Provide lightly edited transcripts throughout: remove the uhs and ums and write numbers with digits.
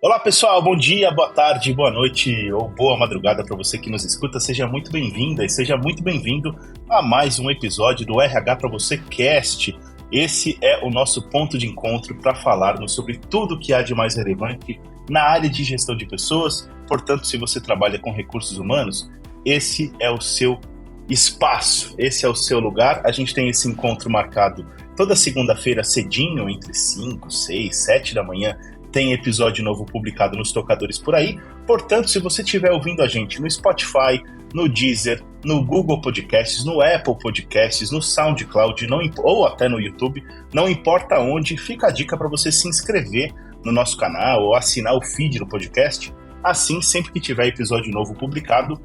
Olá pessoal, bom dia, boa tarde, boa noite ou boa madrugada para você que nos escuta. Seja muito bem-vinda e seja muito bem-vindo a mais um episódio do RH para você Cast. Esse é o nosso ponto de encontro para falarmos sobre tudo que há de mais relevante na área de gestão de pessoas. Portanto, se você trabalha com recursos humanos, esse é o seu espaço, esse é o seu lugar. A gente tem esse encontro marcado toda segunda-feira cedinho, entre 5, 6, 7 da manhã, tem episódio novo publicado nos tocadores por aí. Portanto, se você estiver ouvindo a gente no Spotify, no Deezer, no Google Podcasts, no Apple Podcasts, no SoundCloud, ou até no YouTube, não importa onde, fica a dica para você se inscrever no nosso canal ou assinar o feed do podcast. Assim, sempre que tiver episódio novo publicado,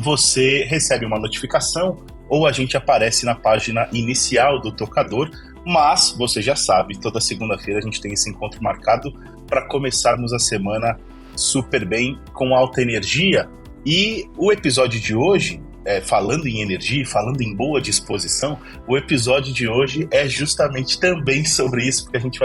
você recebe uma notificação ou a gente aparece na página inicial do tocador. Mas, você já sabe, toda segunda-feira a gente tem esse encontro marcado para começarmos a semana super bem, com alta energia. E o episódio de hoje, falando em energia, falando em boa disposição, o episódio de hoje é justamente também sobre isso, porque a gente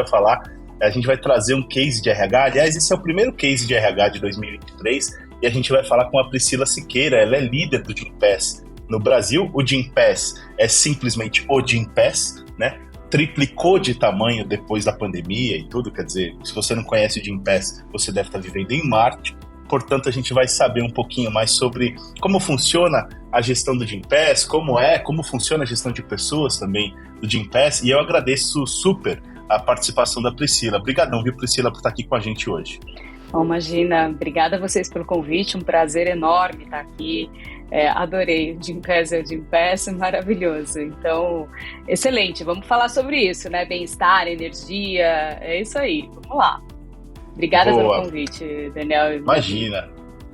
vai trazer um case de RH. Aliás, esse é o primeiro case de RH de 2023 e a gente vai falar com a Priscila Siqueira. Ela é líder do Gympass no Brasil. O Gympass é simplesmente o Gympass, né? Triplicou de tamanho depois da pandemia e tudo, quer dizer, se você não conhece o Gympass, você deve estar vivendo em Marte. Portanto, a gente vai saber um pouquinho mais sobre como funciona a gestão do Gympass, como funciona a gestão de pessoas também do Gympass, e eu agradeço super a participação da Priscila. Obrigadão, viu, Priscila, por estar aqui com a gente hoje. Bom, imagina, obrigada a vocês pelo convite, um prazer enorme estar aqui. Adorei, o Gympass é o Gympass, maravilhoso. Então, excelente, vamos falar sobre isso, né? Bem-estar, energia, é isso aí, vamos lá. Obrigada pelo convite, Daniel. Imagina,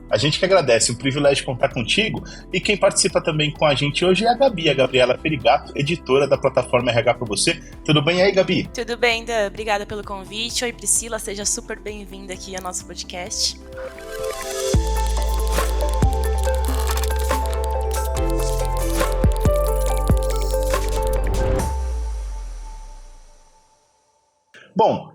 a gente que agradece, um privilégio contar contigo. E quem participa também com a gente hoje é a Gabi, a Gabriela Ferigato, editora da plataforma RH para você. Tudo bem aí, Gabi? Tudo bem, Dan, obrigada pelo convite. Oi, Priscila, seja super bem-vinda aqui ao nosso podcast. Bom,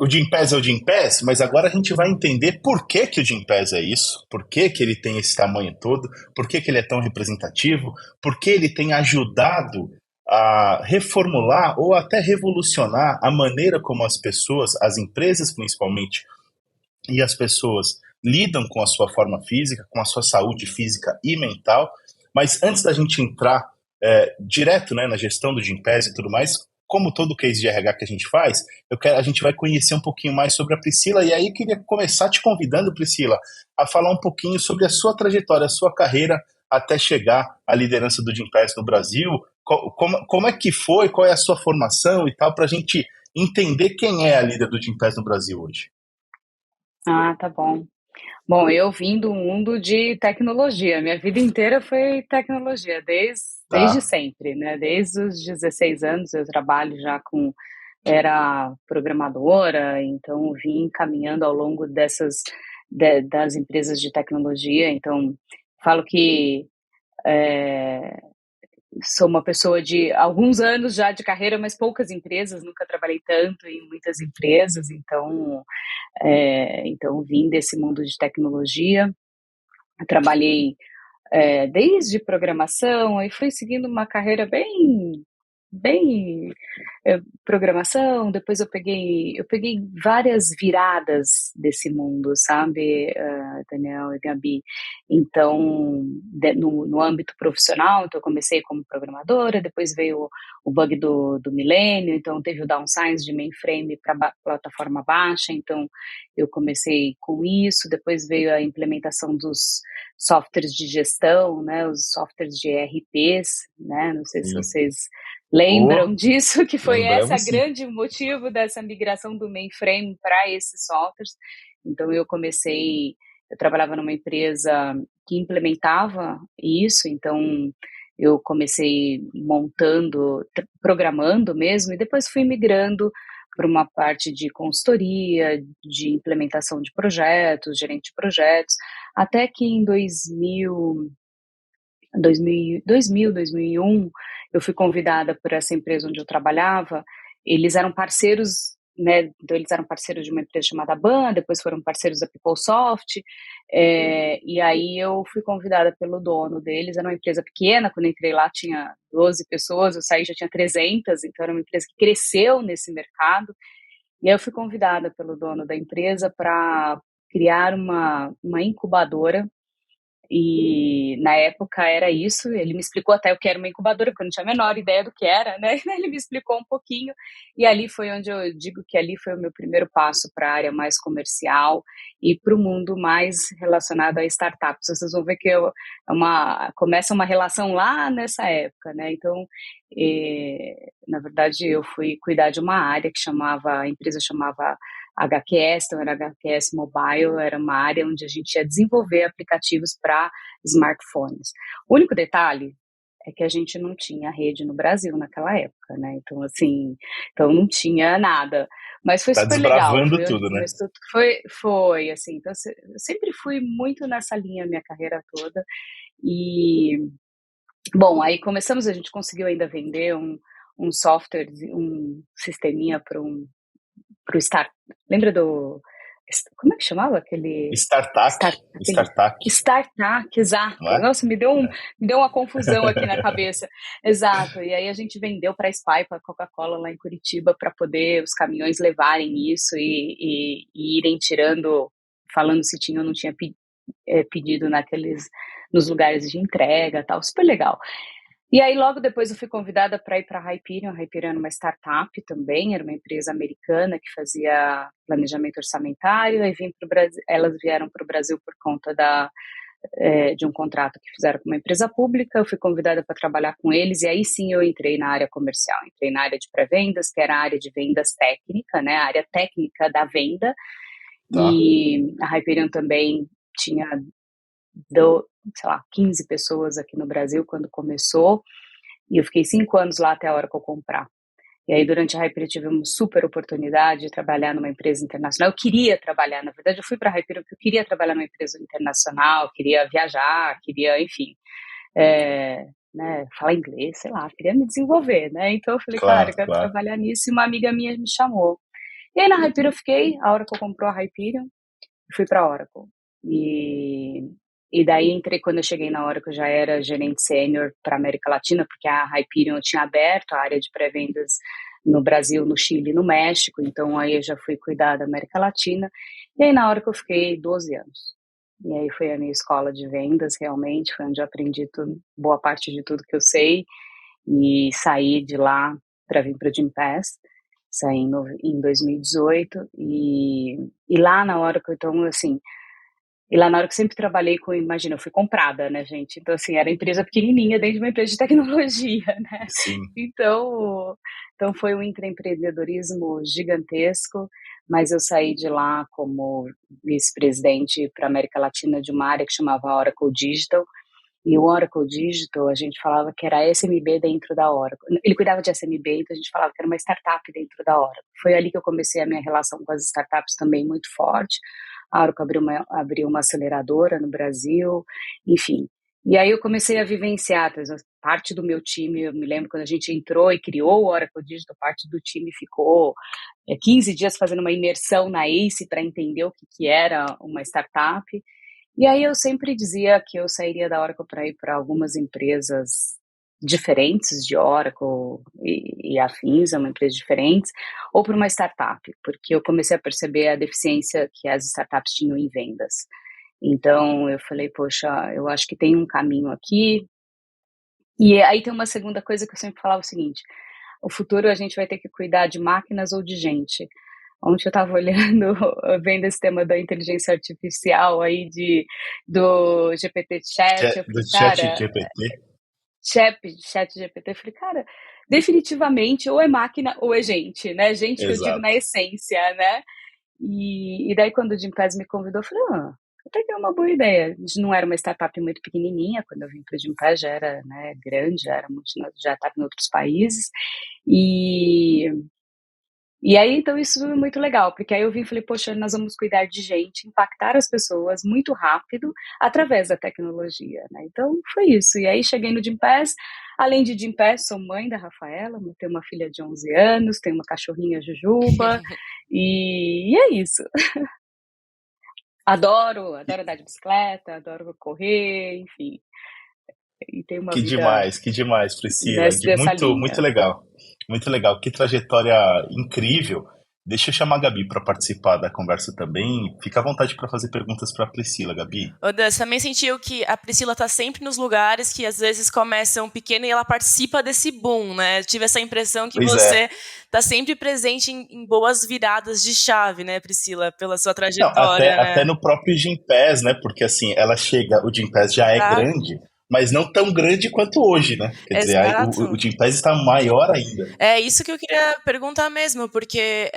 o Gympass é o Gympass, mas agora a gente vai entender por que o Gympass é isso, por que ele tem esse tamanho todo, por que ele é tão representativo, por que ele tem ajudado a reformular ou até revolucionar a maneira como as pessoas, as empresas principalmente, e as pessoas lidam com a sua forma física, com a sua saúde física e mental. Mas antes da gente entrar direto, né, na gestão do Gympass e tudo mais, como todo case de RH que a gente faz, a gente vai conhecer um pouquinho mais sobre a Priscila, e aí queria começar te convidando, Priscila, a falar um pouquinho sobre a sua trajetória, a sua carreira até chegar à liderança do Gympass no Brasil. Como é que foi, qual é a sua formação e tal, para a gente entender quem é a líder do Gympass no Brasil hoje. Tá bom. Bom, eu vim do mundo de tecnologia, minha vida inteira foi tecnologia, desde sempre, né? Desde os 16 anos eu trabalho já era programadora, então vim caminhando ao longo das empresas de tecnologia, então falo que sou uma pessoa de alguns anos já de carreira, mas poucas empresas, nunca trabalhei tanto em muitas empresas, então vim desse mundo de tecnologia, trabalhei desde programação e fui seguindo uma carreira bem programação. Depois eu peguei várias viradas desse mundo, sabe, Daniel e Gabi. Então, no âmbito profissional, então eu comecei como programadora, depois veio o bug do milênio, então teve o downsize de mainframe para plataforma baixa, então eu comecei com isso, depois veio a implementação dos softwares de gestão, né, os softwares de ERPs, né, não sei se vocês lembram disso, que foi esse grande motivo dessa migração do mainframe para esses softwares. Então eu trabalhava numa empresa que implementava isso, então eu comecei programando mesmo, e depois fui migrando para uma parte de consultoria, de implementação de projetos, gerente de projetos, até que em 2001, eu fui convidada por essa empresa onde eu trabalhava. Eles eram parceiros né, então eles eram parceiros de uma empresa chamada Ban, depois foram parceiros da PeopleSoft, e aí eu fui convidada pelo dono deles, era uma empresa pequena, quando entrei lá tinha 12 pessoas, eu saí já tinha 300, então era uma empresa que cresceu nesse mercado, e aí eu fui convidada pelo dono da empresa para criar uma incubadora, e na época era isso, ele me explicou até o que era uma incubadora, porque eu não tinha a menor ideia do que era, né? Ele me explicou um pouquinho, e ali foi onde eu digo que ali foi o meu primeiro passo para a área mais comercial e para o mundo mais relacionado a startups. Vocês vão ver que começa uma relação lá nessa época, né? Então, na verdade, eu fui cuidar de uma área a empresa chamava HQS, então era HQS Mobile, era uma área onde a gente ia desenvolver aplicativos para smartphones. O único detalhe é que a gente não tinha rede no Brasil naquela época, né? Então, assim, não tinha nada. Mas foi Tá super legal, desbravando foi onde tudo, né? começou, foi, assim, então eu sempre fui muito nessa linha a minha carreira toda, e, bom, aí a gente conseguiu ainda vender um software, um sisteminha pro Start. Lembra do. Como é que chamava aquele. Startup, Aquele Startup, exato. não é? Nossa, me deu uma confusão aqui na cabeça. Exato. E aí a gente vendeu para a SPY, para a Coca-Cola lá em Curitiba, para poder os caminhões levarem isso e irem tirando, falando se tinha ou não tinha pedido nos lugares de entrega, tal. Super legal. E aí, logo depois, eu fui convidada para ir para a Hyperion. A Hyperion era uma startup também, era uma empresa americana que fazia planejamento orçamentário. Aí elas vieram para o Brasil por conta de um contrato que fizeram com uma empresa pública. Eu fui convidada para trabalhar com eles, e aí sim eu entrei na área comercial. Entrei na área de pré-vendas, que era a área de vendas técnica, né? A área técnica da venda. Tá. E a Hyperion também tinha, sei lá, 15 pessoas aqui no Brasil quando começou. E eu fiquei 5 anos lá até a hora que eu comprar. E aí, durante a Hyperion, eu tive uma super oportunidade de trabalhar numa empresa internacional. Eu queria trabalhar, na verdade, eu fui para a Hyperion porque eu queria trabalhar numa empresa internacional, queria viajar, queria, enfim, né, falar inglês, sei lá, queria me desenvolver, né? Então eu falei, cara, Claro, eu quero claro. trabalhar nisso, e uma amiga minha me chamou. E aí, na Hyperion, eu fiquei, a hora que eu comprou a Hyperion, fui para a Oracle. E daí entrei, quando eu cheguei na Oracle, eu já era gerente sênior para América Latina, porque a Hyperion tinha aberto a área de pré-vendas no Brasil, no Chile e no México, então aí eu já fui cuidar da América Latina. E aí na Oracle eu fiquei 12 anos. E aí foi a minha escola de vendas, realmente, foi onde eu aprendi boa parte de tudo que eu sei, e saí de lá para vir para o Gympass. Saí em 2018, e lá na Oracle, então, assim, e lá na hora que eu sempre trabalhei imagina, eu fui comprada, né, gente? Então, assim, era empresa pequenininha dentro de uma empresa de tecnologia, né? Sim. Então foi um intraempreendedorismo gigantesco, mas eu saí de lá como vice-presidente para a América Latina de uma área que chamava Oracle Digital. E o Oracle Digital, a gente falava que era SMB dentro da Oracle. Ele cuidava de SMB, então a gente falava que era uma startup dentro da Oracle. Foi ali que eu comecei a minha relação com as startups também muito forte. A Oracle abriu uma aceleradora no Brasil, enfim. E aí eu comecei a vivenciar, parte do meu time, eu me lembro quando a gente entrou e criou o Oracle Digital, parte do time ficou 15 dias fazendo uma imersão na ACE para entender o que era uma startup. E aí eu sempre dizia que eu sairia da Oracle para ir para algumas empresas diferentes de Oracle e afins, uma empresa diferentes, ou para uma startup, porque eu comecei a perceber a deficiência que as startups tinham em vendas. Então eu falei, poxa, eu acho que tem um caminho aqui. E aí tem uma segunda coisa que eu sempre falava o seguinte: o futuro a gente vai ter que cuidar de máquinas ou de gente. Ontem eu estava olhando, vendo esse tema da inteligência artificial aí do GPT Chat, eu Do falei, chat cara, GPT. Chat GPT, eu falei, cara, definitivamente ou é máquina ou é gente, né? Gente que eu digo na Exato. essência, né? E daí quando o Jim Paz me convidou, eu falei, até que é uma boa ideia. A gente não era uma startup muito pequenininha, quando eu vim para o Jim Paz já era, né, grande, já estava em outros países. E E aí, então, isso é muito legal, porque aí eu vim e falei, poxa, nós vamos cuidar de gente, impactar as pessoas muito rápido através da tecnologia, né? Então, foi isso. E aí, cheguei no Gympass, Além de Gympass, sou mãe da Rafaela, tenho uma filha de 11 anos, tenho uma cachorrinha Jujuba, e é isso. Adoro andar de bicicleta, adoro correr, enfim. E tenho uma vida Que demais, Priscila. dessa Muito, muito linha. legal. Muito legal. Que trajetória incrível. Deixa eu chamar a Gabi para participar da conversa também. Fica à vontade para fazer perguntas para a Priscila, Gabi. Ô, Dan, você também sentiu que a Priscila tá sempre nos lugares que às vezes começam pequeno e ela participa desse boom, né? Eu tive essa impressão que Pois é. você tá sempre presente em boas viradas de chave, né, Priscila, pela sua Não, trajetória, até né? no próprio Gympass, né? Porque assim, ela chega, o Gympass já é Exato. grande, mas não tão grande quanto hoje, né? Quer dizer, aí o Exato. Gympass está maior ainda. É isso que eu queria perguntar mesmo, porque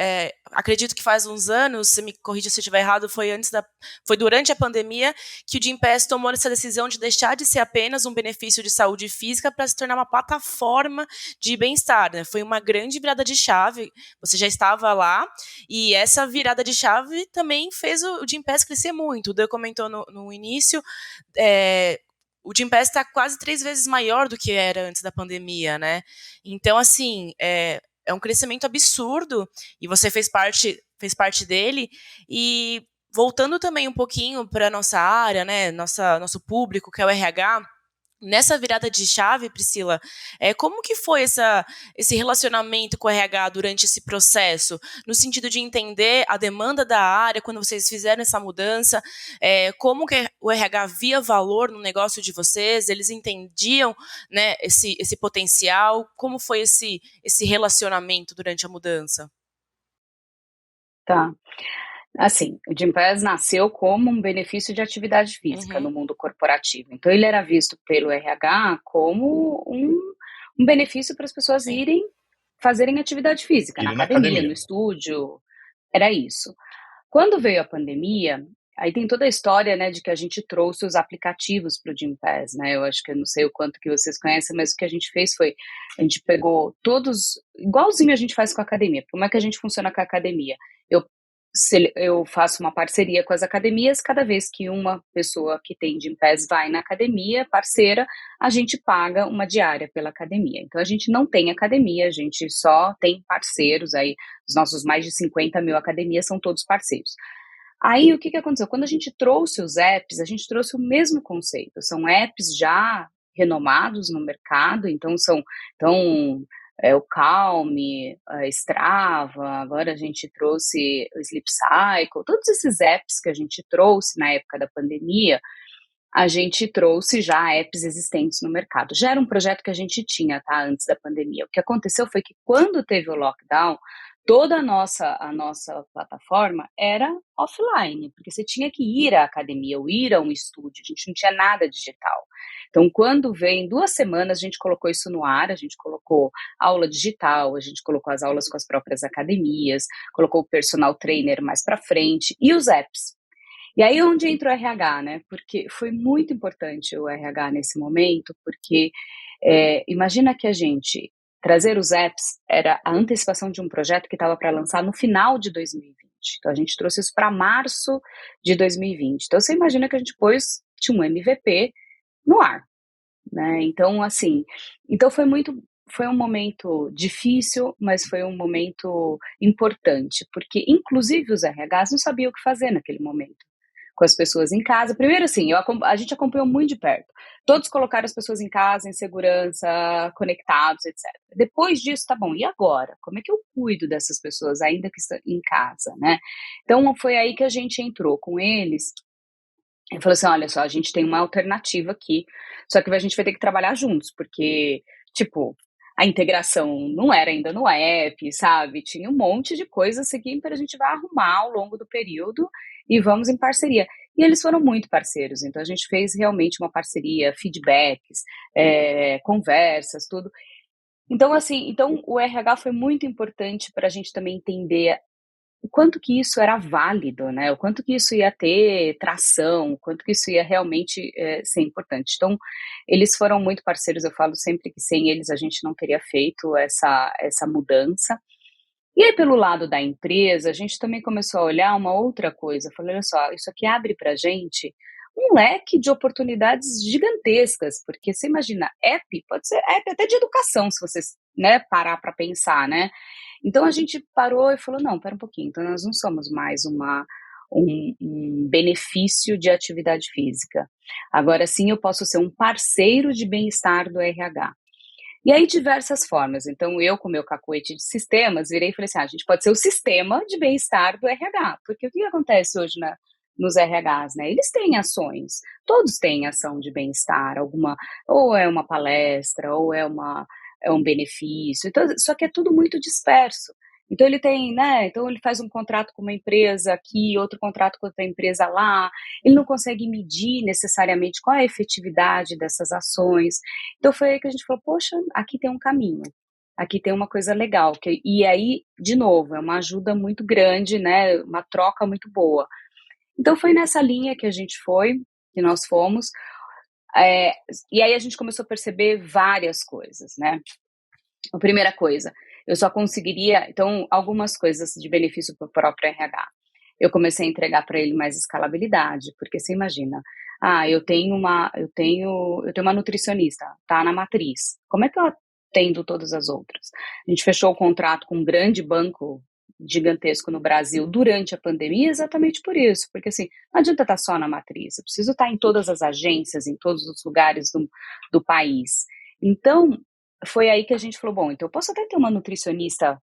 acredito que faz uns anos, você me corrija se eu estiver errado, foi durante a pandemia que o Gympass tomou essa decisão de deixar de ser apenas um benefício de saúde física para se tornar uma plataforma de bem-estar, né? Foi uma grande virada de chave, você já estava lá, e essa virada de chave também fez o Gympass crescer muito. O Dan comentou no início, o Gympass está quase 3 vezes maior do que era antes da pandemia, né? Então, assim, é um crescimento absurdo e você fez parte dele. E voltando também um pouquinho para a nossa área, né, nosso público, que é o RH, nessa virada de chave, Priscila, como que foi esse relacionamento com o RH durante esse processo? No sentido de entender a demanda da área, quando vocês fizeram essa mudança, como que o RH via valor no negócio de vocês? Eles entendiam, né, esse potencial? Como foi esse relacionamento durante a mudança? Tá. Assim, o Gympass nasceu como um benefício de atividade física Uhum. no mundo corporativo. Então, ele era visto pelo RH como um benefício para as pessoas Sim. irem fazerem atividade física, na Ir na academia, academia. no estúdio, era isso. Quando veio a pandemia, aí tem toda a história, né, de que a gente trouxe os aplicativos para o Gympass, né? Eu acho que eu não sei o quanto que vocês conhecem, mas o que a gente fez foi, a gente pegou todos, igualzinho a gente faz com a academia. Como é que a gente funciona com a academia? Eu, eu faço uma parceria com as academias, cada vez que uma pessoa que tem Gympass vai na academia, parceira, a gente paga uma diária pela academia. Então a gente não tem academia, a gente só tem parceiros aí, os nossos mais de 50 mil academias são todos parceiros. Aí, o que aconteceu? Quando a gente trouxe os apps, a gente trouxe o mesmo conceito. São apps já renomados no mercado, então, o Calm, a Strava, agora a gente trouxe o Sleep Cycle, todos esses apps que a gente trouxe na época da pandemia, a gente trouxe já apps existentes no mercado. Já era um projeto que a gente tinha, tá, antes da pandemia. O que aconteceu foi que quando teve o lockdown, toda a nossa plataforma era offline, porque você tinha que ir à academia ou ir a um estúdio, a gente não tinha nada digital. Então, quando veio, em 2 semanas, a gente colocou isso no ar, a gente colocou aula digital, a gente colocou as aulas com as próprias academias, colocou o personal trainer mais para frente e os apps. E aí onde entra o RH, né? Porque foi muito importante o RH nesse momento, porque imagina que a gente trazer os apps era a antecipação de um projeto que estava para lançar no final de 2020. Então a gente trouxe isso para março de 2020. Então você imagina que a gente tinha um MVP no ar, né? Então assim, então foi um momento difícil, mas foi um momento importante, porque inclusive os RHs não sabiam o que fazer naquele momento com as pessoas em casa. Primeiro, assim, a gente acompanhou muito de perto. Todos colocaram as pessoas em casa, em segurança, conectados, etc. Depois disso, tá bom, e agora? Como é que eu cuido dessas pessoas ainda que estão em casa, né? Então, foi aí que a gente entrou com eles e falou assim, olha só, a gente tem uma alternativa aqui, só que a gente vai ter que trabalhar juntos, porque, tipo, a integração não era ainda no app, sabe? Tinha um monte de coisas aqui para a gente vai arrumar ao longo do período e vamos em parceria. E eles foram muito parceiros, então a gente fez realmente uma parceria, feedbacks, conversas, tudo. Então, assim, o RH foi muito importante para a gente também entender o quanto que isso era válido, né? O quanto que isso ia ter tração, o quanto que isso ia realmente ser importante. Então, eles foram muito parceiros, eu falo sempre que sem eles a gente não teria feito essa mudança. E aí, pelo lado da empresa, a gente também começou a olhar uma outra coisa. Falei, olha só, isso aqui abre para a gente um leque de oportunidades gigantescas, porque você imagina, app, pode ser app até de educação, se você, né, parar para pensar, né? Então a gente parou e falou, não, pera um pouquinho, então nós não somos mais um benefício de atividade física. Agora sim eu posso ser um parceiro de bem-estar do RH. E aí, diversas formas. Então, eu, com o meu cacuete de sistemas, virei e falei assim, a gente pode ser o sistema de bem-estar do RH. Porque o que acontece hoje nos RHs, né? Eles têm ações, todos têm ação de bem-estar, ou é uma palestra, ou é um benefício, então, só que é tudo muito disperso. Então ele tem, né? Então ele faz um contrato com uma empresa aqui, outro contrato com outra empresa lá, ele não consegue medir necessariamente qual é a efetividade dessas ações. Então foi aí que a gente falou, poxa, aqui tem um caminho, aqui tem uma coisa legal, e aí, de novo, é uma ajuda muito grande, né? Uma troca muito boa. Então foi nessa linha que a gente foi, que nós fomos, e aí a gente começou a perceber várias coisas, né? A primeira coisa, eu só conseguiria, então, algumas coisas de benefício para o próprio RH. Eu comecei a entregar para ele mais escalabilidade, porque você imagina, eu tenho uma nutricionista, tá na matriz. Como é que eu atendo todas as outras? A gente fechou o contrato com um grande banco gigantesco no Brasil durante a pandemia exatamente por isso, porque assim, não adianta estar só na matriz, eu preciso estar em todas as agências, em todos os lugares do país. Então, foi aí que a gente falou, bom, então eu posso até ter uma nutricionista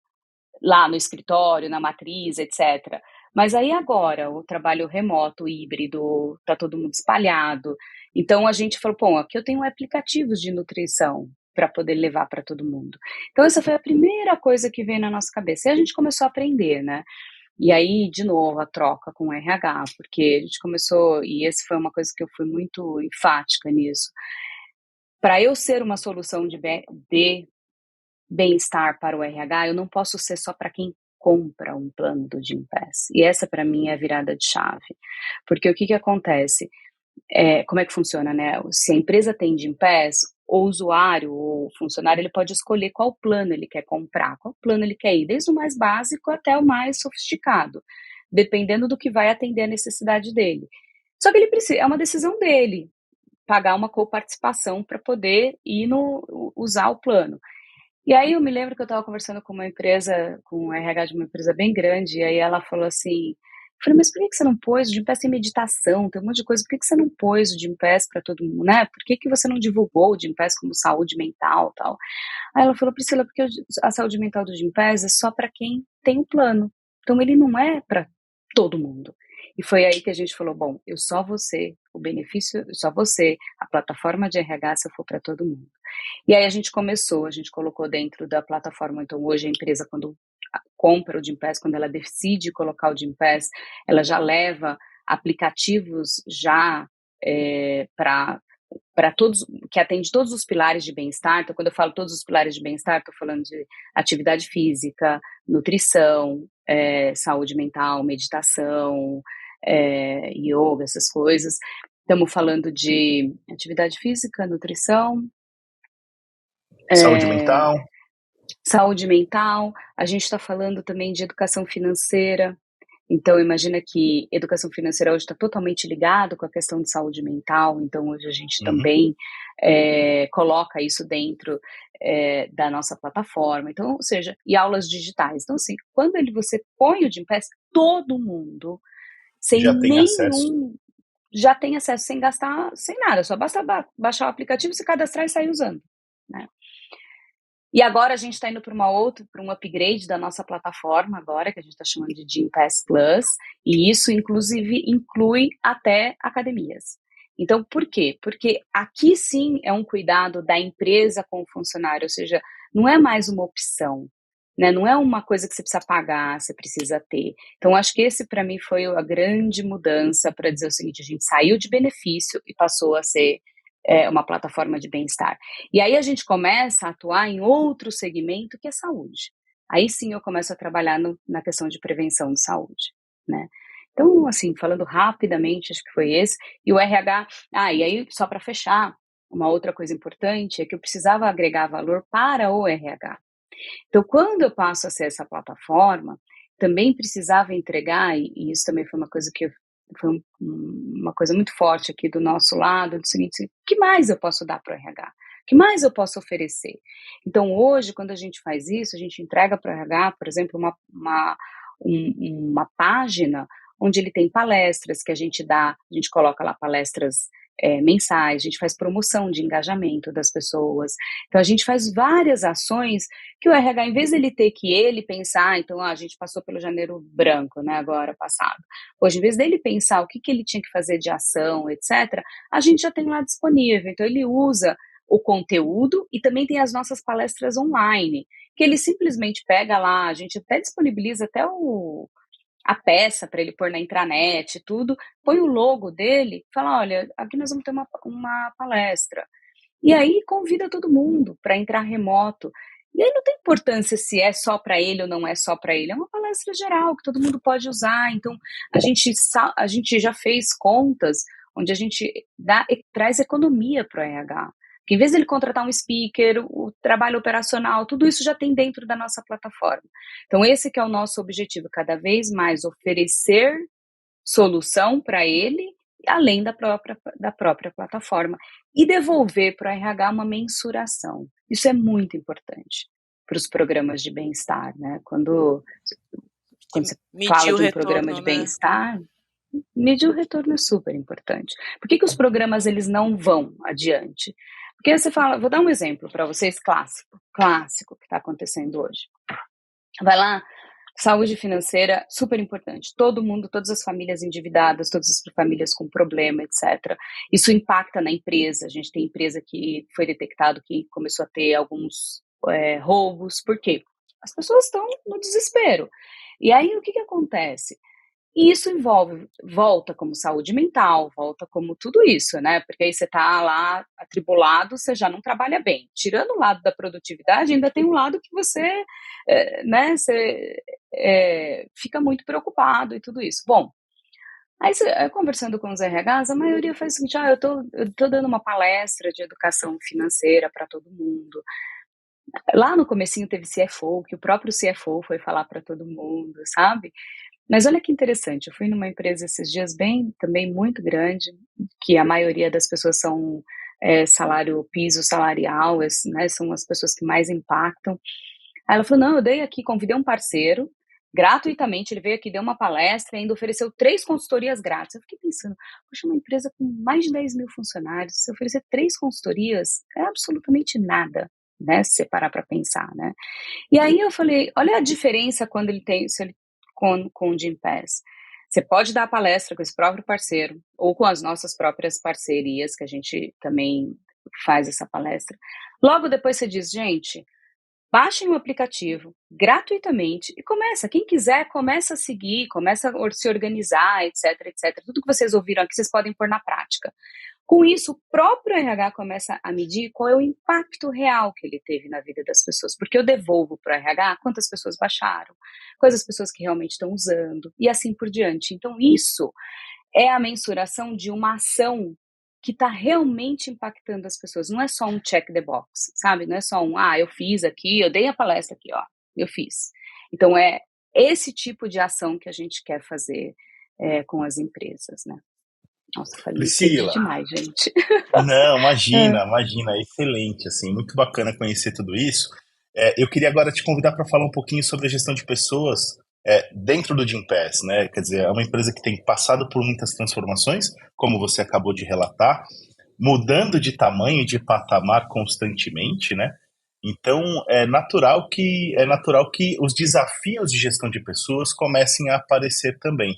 lá no escritório, na matriz, etc. Mas aí agora, o trabalho remoto, híbrido, tá todo mundo espalhado. Então a gente falou, bom, aqui eu tenho aplicativos de nutrição para poder levar para todo mundo. Então essa foi a primeira coisa que veio na nossa cabeça. E a gente começou a aprender, né? E aí, de novo, a troca com o RH, porque a gente começou, e essa foi uma coisa que eu fui muito enfática nisso. Para eu ser uma solução de bem-estar para o RH, eu não posso ser só para quem compra um plano do Gympass. E essa, para mim, é a virada de chave. Porque o que acontece? Como é que funciona, né? Se a empresa tem Gympass, o usuário ou o funcionário, ele pode escolher qual plano ele quer comprar, qual plano ele quer ir, desde o mais básico até o mais sofisticado, dependendo do que vai atender a necessidade dele. Só que ele precisa, é uma decisão dele, pagar uma coparticipação para poder usar o plano. E aí eu me lembro que eu estava conversando com uma empresa, com o RH de uma empresa bem grande, e aí ela falou assim, eu falei, mas por que você não pôs? O Gympass tem meditação, tem um monte de coisa, por que você não pôs o Gympass para todo mundo, né? Por que você não divulgou o Gympass como saúde mental e tal? Aí ela falou, Priscila, porque a saúde mental do Gympass é só para quem tem um plano, então ele não é para todo mundo. E foi aí que a gente falou, bom, eu só vou ser o benefício, só vou ser a plataforma de RH se eu for para todo mundo. E aí a gente colocou dentro da plataforma, então hoje a empresa quando compra o Gympass, quando ela decide colocar o Gympass, ela já leva aplicativos já para todos, que atende todos os pilares de bem-estar. Então, quando eu falo todos os pilares de bem-estar, estou falando de atividade física, nutrição, saúde mental, meditação, yoga, essas coisas. Estamos falando de atividade física, nutrição, saúde mental. Saúde mental, a gente está falando também de educação financeira. Então, imagina que educação financeira hoje está totalmente ligado com a questão de saúde mental, então hoje a gente também coloca isso dentro da nossa plataforma, então, ou seja, e aulas digitais. Então, assim, quando você põe o Gympass, todo mundo, sem já tem nenhum... acesso. Já tem acesso sem gastar, sem nada, só basta baixar o aplicativo, se cadastrar e sair usando, né? E agora a gente está indo para um upgrade da nossa plataforma agora, que a gente está chamando de Gympass Plus, e isso inclusive inclui até academias. Então, por quê? Porque aqui sim é um cuidado da empresa com o funcionário, ou seja, não é mais uma opção, né? Não é uma coisa que você precisa pagar, você precisa ter. Então, acho que esse para mim foi a grande mudança para dizer o seguinte, a gente saiu de benefício e passou a ser uma plataforma de bem-estar. E aí a gente começa a atuar em outro segmento que é saúde. Aí sim eu começo a trabalhar na questão de prevenção de saúde, né? Então, assim, falando rapidamente, acho que foi esse. E o RH, e aí só para fechar, uma outra coisa importante é que eu precisava agregar valor para o RH. Então, quando eu passo a ser essa plataforma, também precisava entregar, e isso também foi uma coisa que uma coisa muito forte aqui do nosso lado, do seguinte: o que mais eu posso dar para o RH? O que mais eu posso oferecer? Então, hoje, quando a gente faz isso, a gente entrega para o RH, por exemplo, uma página onde ele tem palestras que a gente coloca lá palestras mensais, a gente faz promoção de engajamento das pessoas. Então, a gente faz várias ações que o RH, em vez de ele pensar, então, a gente passou pelo janeiro branco, né, agora passado. Hoje, em vez dele pensar o que ele tinha que fazer de ação, etc., a gente já tem lá disponível. Então, ele usa o conteúdo e também tem as nossas palestras online, que ele simplesmente pega lá, a gente até disponibiliza até a peça para ele pôr na intranet e tudo, põe o logo dele, fala, olha, aqui nós vamos ter uma palestra. E aí convida todo mundo para entrar remoto. E aí não tem importância se é só para ele ou não é só para ele, é uma palestra geral que todo mundo pode usar. Então, a gente já fez contas onde a gente traz economia para o RH. Porque em vez de ele contratar um speaker, o trabalho operacional, tudo isso já tem dentro da nossa plataforma. Então, esse que é o nosso objetivo, cada vez mais oferecer solução para ele, além da própria plataforma, e devolver para o RH uma mensuração. Isso é muito importante para os programas de bem-estar, né? Quando você fala de um programa de bem-estar, medir o retorno é super importante. Por que os programas eles não vão adiante? Porque você fala, vou dar um exemplo para vocês clássico que está acontecendo hoje. Vai lá, saúde financeira, super importante. Todo mundo, todas as famílias endividadas, todas as famílias com problema, etc. Isso impacta na empresa. A gente tem empresa que foi detectado que começou a ter alguns roubos. Por quê? As pessoas estão no desespero. E aí, o que acontece? E isso volta como saúde mental, volta como tudo isso, né? Porque aí você tá lá atribulado, você já não trabalha bem. Tirando o lado da produtividade, ainda tem um lado que você, né, você fica muito preocupado e tudo isso. Bom, aí conversando com os RHs, a maioria faz o seguinte, eu tô dando uma palestra de educação financeira para todo mundo. Lá no comecinho teve CFO, que o próprio CFO foi falar para todo mundo, sabe? Mas olha que interessante, eu fui numa empresa esses dias também muito grande, que a maioria das pessoas são piso salarial, né, são as pessoas que mais impactam. Aí ela falou, não, eu dei aqui, convidei um parceiro, gratuitamente, ele veio aqui, deu uma palestra e ainda ofereceu 3 consultorias grátis. Eu fiquei pensando, poxa, uma empresa com mais de 10 mil funcionários, se oferecer 3 consultorias, é absolutamente nada, né, se você parar para pensar, né. E aí eu falei, olha a diferença quando ele tem, com o Gympass. Você pode dar a palestra com esse próprio parceiro, ou com as nossas próprias parcerias, que a gente também faz essa palestra. Logo depois você diz, gente, baixem o aplicativo gratuitamente e quem quiser, começa a seguir, começa a se organizar, etc, etc. Tudo que vocês ouviram aqui, vocês podem pôr na prática. Com isso, o próprio RH começa a medir qual é o impacto real que ele teve na vida das pessoas, porque eu devolvo para o RH quantas pessoas baixaram, quais as pessoas que realmente estão usando, e assim por diante. Então, isso é a mensuração de uma ação que está realmente impactando as pessoas. Não é só um check the box, sabe? Não é só eu fiz aqui, eu dei a palestra aqui, eu fiz. Então, é esse tipo de ação que a gente quer fazer com as empresas, né? Nossa, falei Priscila, demais, gente. Não, imagina, excelente, assim, muito bacana conhecer tudo isso. Eu queria agora te convidar para falar um pouquinho sobre a gestão de pessoas dentro do Gympass, né? Quer dizer, é uma empresa que tem passado por muitas transformações, como você acabou de relatar, mudando de tamanho e de patamar constantemente, né? Então, é natural que os desafios de gestão de pessoas comecem a aparecer também.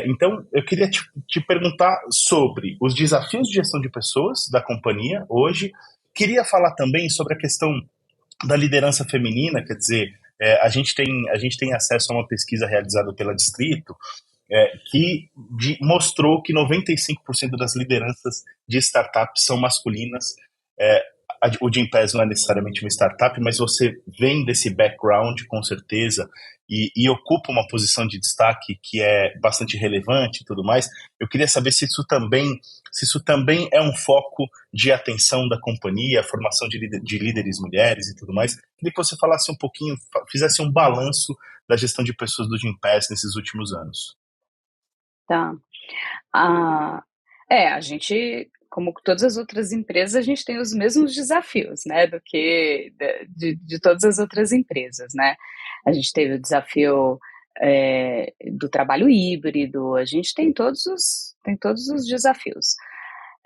Então, eu queria te perguntar sobre os desafios de gestão de pessoas da companhia hoje. Queria falar também sobre a questão da liderança feminina, quer dizer, a gente tem acesso a uma pesquisa realizada pela Distrito, que mostrou que 95% das lideranças de startups são masculinas. O Gympass não é necessariamente uma startup, mas você vem desse background, com certeza, e ocupa uma posição de destaque que é bastante relevante e tudo mais. Eu queria saber se isso também é um foco de atenção da companhia, a formação de líderes mulheres e tudo mais. Queria que você falasse um pouquinho, fizesse um balanço da gestão de pessoas do Gympass nesses últimos anos. Tá. A gente, como todas as outras empresas, a gente tem os mesmos desafios, né, de todas as outras empresas, né? A gente teve o desafio do trabalho híbrido, a gente tem todos os desafios.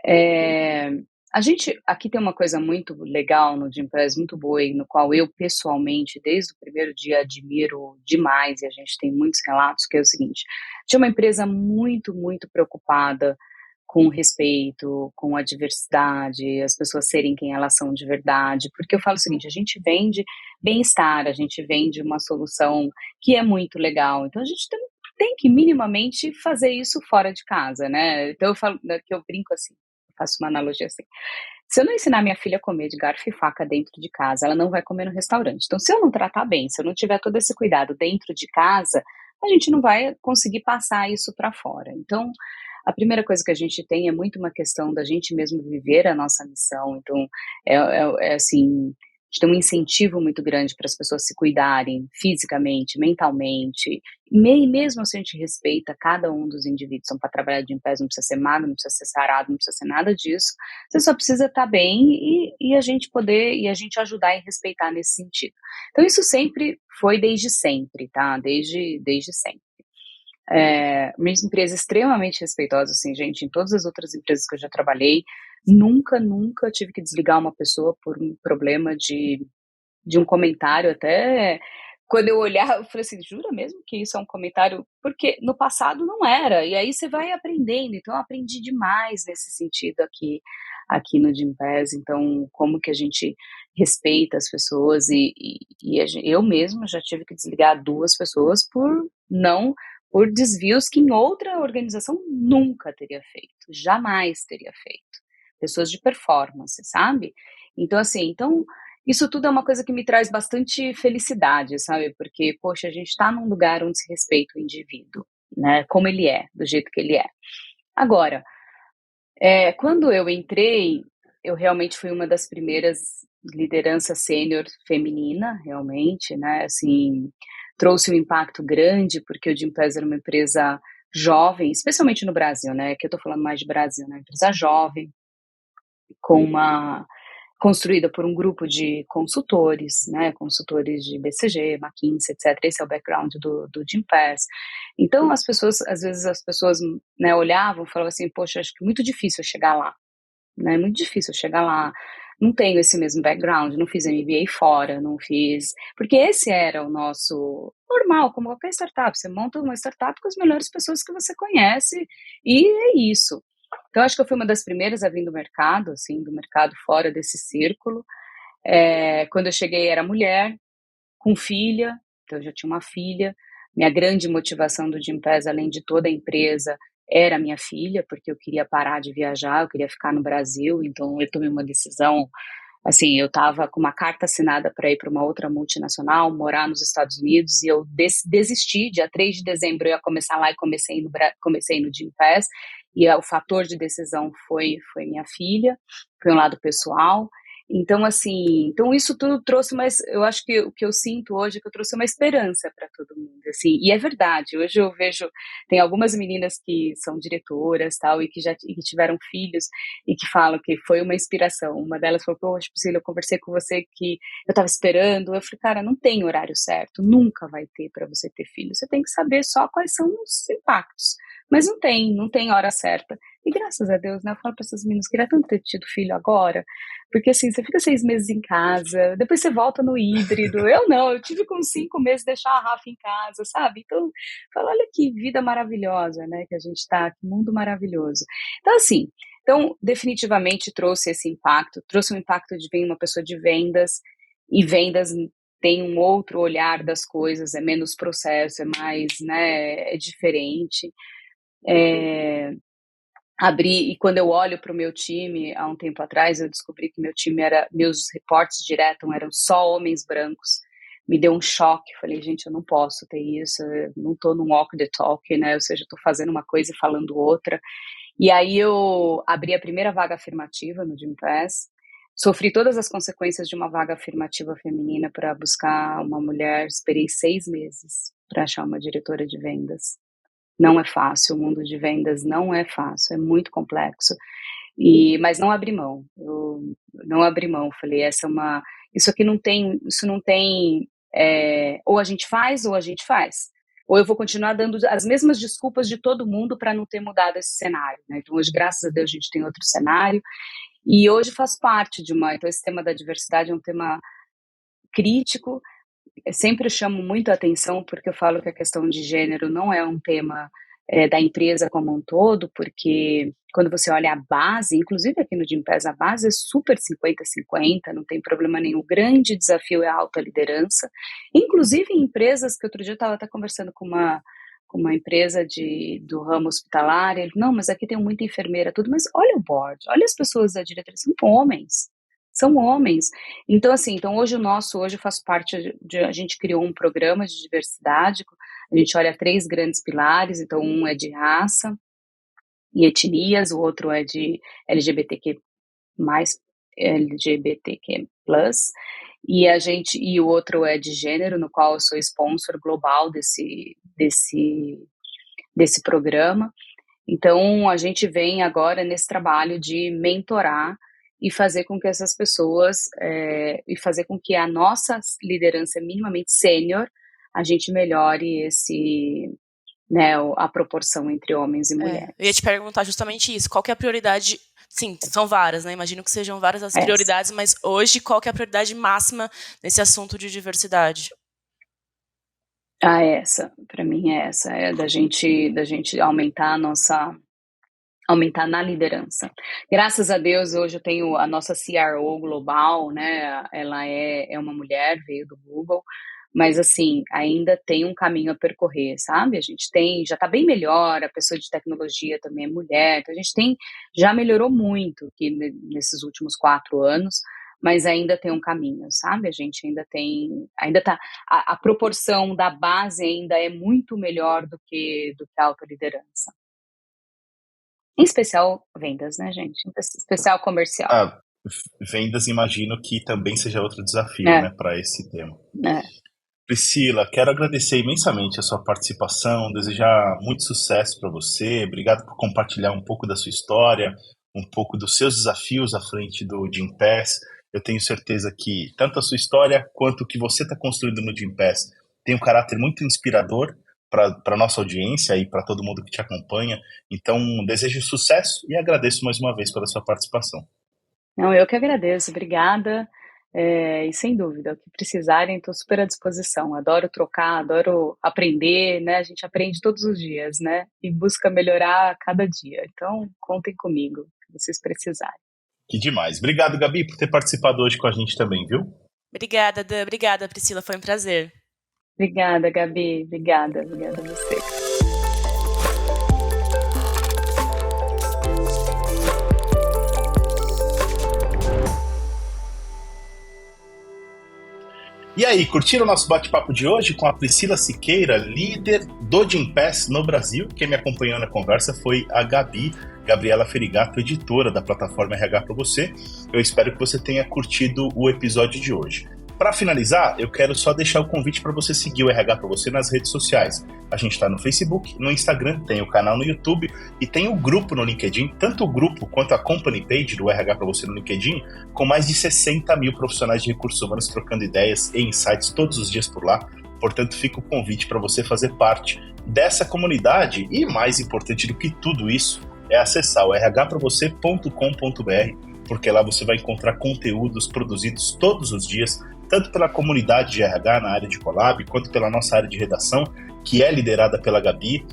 É, a gente aqui tem uma coisa muito legal no Gympass, muito boa, e no qual eu pessoalmente, desde o primeiro dia, admiro demais, e a gente tem muitos relatos, que é o seguinte: tinha uma empresa muito, muito preocupada com o respeito, com a diversidade, as pessoas serem quem elas são de verdade, porque eu falo o seguinte: a gente vende bem-estar, a gente vende uma solução que é muito legal, então a gente tem que minimamente fazer isso fora de casa, né? Então eu falo, né, que eu brinco assim, faço uma analogia assim: se eu não ensinar minha filha a comer de garfo e faca dentro de casa, ela não vai comer no restaurante. Então, se eu não tratar bem, se eu não tiver todo esse cuidado dentro de casa, a gente não vai conseguir passar isso para fora. Então, a primeira coisa que a gente tem é muito uma questão da gente mesmo viver a nossa missão. Então, assim, a gente tem um incentivo muito grande para as pessoas se cuidarem fisicamente, mentalmente, mesmo se a gente respeita cada um dos indivíduos. Então, para trabalhar de em pé, não precisa ser magro, não precisa ser sarado, não precisa ser nada disso. Você só precisa estar bem e a gente poder, e a gente ajudar e respeitar nesse sentido. Então, isso sempre foi desde sempre, tá? Desde sempre. Minha empresa é extremamente respeitosa, assim, gente, em todas as outras empresas que eu já trabalhei, nunca tive que desligar uma pessoa por um problema de um comentário. Até quando eu olhar, eu falei assim: jura mesmo que isso é um comentário? Porque no passado não era, e aí você vai aprendendo. Então eu aprendi demais nesse sentido aqui no Gympass. Então, como que a gente respeita as pessoas, eu mesma já tive que desligar 2 pessoas por desvios que em outra organização nunca teria feito, jamais teria feito. Pessoas de performance, sabe? Então, assim, isso tudo é uma coisa que me traz bastante felicidade, sabe? Porque, poxa, a gente está num lugar onde se respeita o indivíduo, né? Como ele é, do jeito que ele é. Agora, quando eu entrei, eu realmente fui uma das primeiras lideranças sênior feminina, realmente, né? Assim, trouxe um impacto grande, porque o Gympass era uma empresa jovem, especialmente no Brasil, né? Que eu tô falando mais de Brasil, né? Empresa jovem, construída por um grupo de consultores, né, consultores de BCG, McKinsey, etc. Esse é o background do Gympass. Então, às vezes as pessoas, né, olhavam e falavam assim: poxa, acho que é muito difícil eu chegar lá, né, muito difícil eu chegar lá, não tenho esse mesmo background, não fiz MBA fora, não fiz, porque esse era o nosso normal, como qualquer startup, você monta uma startup com as melhores pessoas que você conhece, e é isso. Então, acho que eu fui uma das primeiras a vir do mercado, assim, do mercado fora desse círculo. Quando eu cheguei, era mulher, com filha, então eu já tinha uma filha. Minha grande motivação do Gympass, além de toda a empresa, era a minha filha, porque eu queria parar de viajar, eu queria ficar no Brasil. Então, eu tomei uma decisão. Assim, eu estava com uma carta assinada para ir para uma outra multinacional, morar nos Estados Unidos, e eu desisti. Dia 3 de dezembro eu ia começar lá, e comecei no Gympass, e o fator de decisão foi minha filha, foi um lado pessoal. Então, assim, isso tudo trouxe eu acho que o que eu sinto hoje é que eu trouxe uma esperança para todo mundo, assim, e é verdade. Hoje eu vejo, tem algumas meninas que são diretoras, tal, e que tiveram filhos, e que falam que foi uma inspiração. Uma delas falou: poxa, Priscila, eu conversei com você que eu estava esperando. Eu falei: cara, não tem horário certo, nunca vai ter para você ter filho. Você tem que saber só quais são os impactos. Mas não tem hora certa. E graças a Deus, né, eu falo para essas meninas: queria tanto ter tido filho agora, porque assim, você fica 6 meses em casa, depois você volta no híbrido. Eu não, eu tive com 5 meses deixar a Rafa em casa, sabe? Então, fala, olha que vida maravilhosa, né, que a gente tá, que mundo maravilhoso. Então, assim, definitivamente trouxe um impacto de vir uma pessoa de vendas, e vendas tem um outro olhar das coisas, é menos processo, é mais, né, é diferente. E quando eu olho para o meu time, há um tempo atrás, eu descobri que meus reportes diretos eram só homens brancos. Me deu um choque, falei: gente, eu não posso ter isso, eu não estou num walk the talk, né, ou seja, estou fazendo uma coisa e falando outra. E aí eu abri a primeira vaga afirmativa no Gympass, sofri todas as consequências de uma vaga afirmativa feminina para buscar uma mulher, esperei 6 meses para achar uma diretora de vendas. Não é fácil, o mundo de vendas não é fácil, é muito complexo. Mas não abri mão, eu não abri mão, falei, isso aqui não tem, ou a gente faz, ou eu vou continuar dando as mesmas desculpas de todo mundo para não ter mudado esse cenário, né? Então hoje, graças a Deus, a gente tem outro cenário, e hoje faço parte então esse tema da diversidade é um tema crítico. Eu sempre chamo muito a atenção porque eu falo que a questão de gênero não é um tema da empresa como um todo, porque quando você olha a base, inclusive aqui no Gympass, a base é super 50-50, não tem problema nenhum. O grande desafio é a alta liderança, inclusive em empresas que outro dia eu estava até conversando com uma empresa do ramo hospitalar, ele, não, mas aqui tem muita enfermeira, tudo, mas olha o board, olha as pessoas da diretoria, são homens. Então, assim, hoje eu faço parte a gente criou um programa de diversidade, a gente olha 3 grandes pilares, então um é de raça e etnias, o outro é de LGBTQ+, e o outro é de gênero, no qual eu sou sponsor global desse programa. Então, a gente vem agora nesse trabalho de mentorar e fazer com que essas pessoas, e fazer com que a nossa liderança minimamente sênior, a gente melhore a proporção entre homens e mulheres. Eu ia te perguntar justamente isso, qual que é a prioridade? Sim, são várias, né? Imagino que sejam várias as prioridades, mas hoje qual que é a prioridade máxima nesse assunto de diversidade? Para mim é da gente aumentar na liderança. Graças a Deus, hoje eu tenho a nossa CRO global, né? Ela é uma mulher, veio do Google, mas assim, ainda tem um caminho a percorrer, sabe? A gente já está bem melhor, a pessoa de tecnologia também é mulher, então a gente já melhorou muito aqui nesses últimos 4 anos, mas ainda tem um caminho, sabe? A gente ainda tá, a proporção da base ainda é muito melhor do que a alta liderança. Em especial vendas, né, gente? Em especial comercial. Vendas, imagino que também seja outro desafio, né, para esse tema. Priscila, quero agradecer imensamente a sua participação, desejar muito sucesso para você, obrigado por compartilhar um pouco da sua história, um pouco dos seus desafios à frente do Gympass. Eu tenho certeza que tanto a sua história quanto o que você está construindo no Gympass tem um caráter muito inspirador para a nossa audiência e para todo mundo que te acompanha. Então, desejo sucesso e agradeço mais uma vez pela sua participação. Não, eu que agradeço, obrigada. E sem dúvida, o que precisarem, estou super à disposição. Adoro trocar, adoro aprender, né? A gente aprende todos os dias, né? E busca melhorar a cada dia. Então, contem comigo, se vocês precisarem. Que demais. Obrigado, Gabi, por ter participado hoje com a gente também, viu? Obrigada, Dan. Obrigada, Priscila. Foi um prazer. Obrigada, Gabi. Obrigada a você. E aí, curtiram o nosso bate-papo de hoje com a Priscila Siqueira, líder do Gympass no Brasil? Quem me acompanhou na conversa foi a Gabriela Ferigato, editora da plataforma RH para você. Eu espero que você tenha curtido o episódio de hoje. Para finalizar, eu quero só deixar o convite para você seguir o RH para você nas redes sociais. A gente está no Facebook, no Instagram, tem o canal no YouTube e tem o grupo no LinkedIn, tanto o grupo quanto a company page do RH para você no LinkedIn, com mais de 60 mil profissionais de recursos humanos trocando ideias e insights todos os dias por lá. Portanto, fica o convite para você fazer parte dessa comunidade e, mais importante do que tudo isso, é acessar o rhpravocê.com.br, porque lá você vai encontrar conteúdos produzidos todos os dias, tanto pela comunidade de RH na área de Collab, quanto pela nossa área de redação, que é liderada pela Gabi.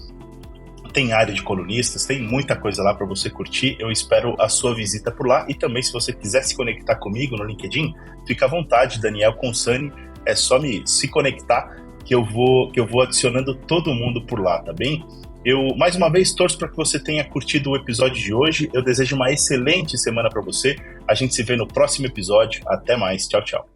Tem área de colunistas, tem muita coisa lá para você curtir. Eu espero a sua visita por lá. E também, se você quiser se conectar comigo no LinkedIn, fica à vontade, Daniel Consani. É só se conectar que eu vou adicionando todo mundo por lá, tá bem? Eu, mais uma vez, torço para que você tenha curtido o episódio de hoje. Eu desejo uma excelente semana para você. A gente se vê no próximo episódio. Até mais. Tchau, tchau.